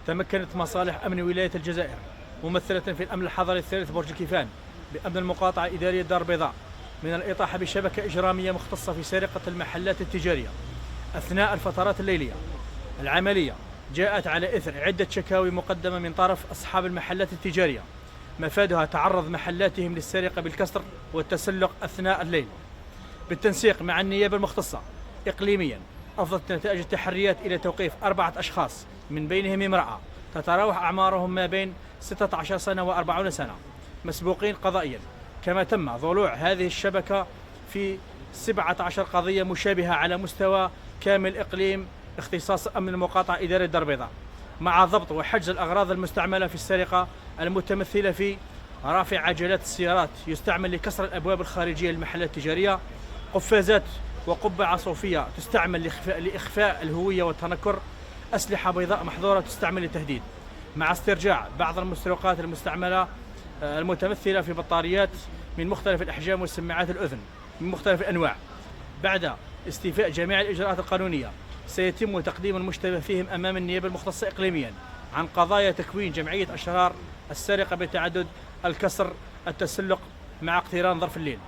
تمكنت مصالح أمن ولاية الجزائر ممثلة في الأمن الحضري الثالث برج الكيفان بأمن المقاطعة الإدارية دار البيضاء من الإطاحة بشبكة إجرامية مختصة في سرقة المحلات التجارية أثناء الفترات الليلية. العملية جاءت على إثر عدة شكاوي مقدمة من طرف أصحاب المحلات التجارية مفادها تعرض محلاتهم للسرقة بالكسر والتسلق أثناء الليل. بالتنسيق مع النيابة المختصة إقليميا أفضت نتائج التحريات إلى توقيف 4 أشخاص من بينهم امرأة تتراوح أعمارهم ما بين 16 سنة و40 سنة مسبوقين قضائيا، كما تم ضلوع هذه الشبكة في 17 قضية مشابهة على مستوى كامل إقليم اختصاص أمن المقاطعة إدارة دار البيضاء، مع ضبط وحجز الأغراض المستعملة في السرقة المتمثلة في رافع عجلات السيارات يستعمل لكسر الأبواب الخارجية للمحلات التجارية، قفازات وقبعة صوفية تستعمل لإخفاء الهوية والتنكر، أسلحة بيضاء محظورة تستعمل للتهديد، مع استرجاع بعض المسروقات المستعملة المتمثلة في بطاريات من مختلف الأحجام وسماعات الأذن من مختلف الأنواع. بعد استيفاء جميع الإجراءات القانونية سيتم تقديم المشتبه فيهم أمام النيابة المختصة إقليميا عن قضايا تكوين جمعية أشرار، السرقة بتعدد، الكسر، التسلق مع اقتران ظرف الليل.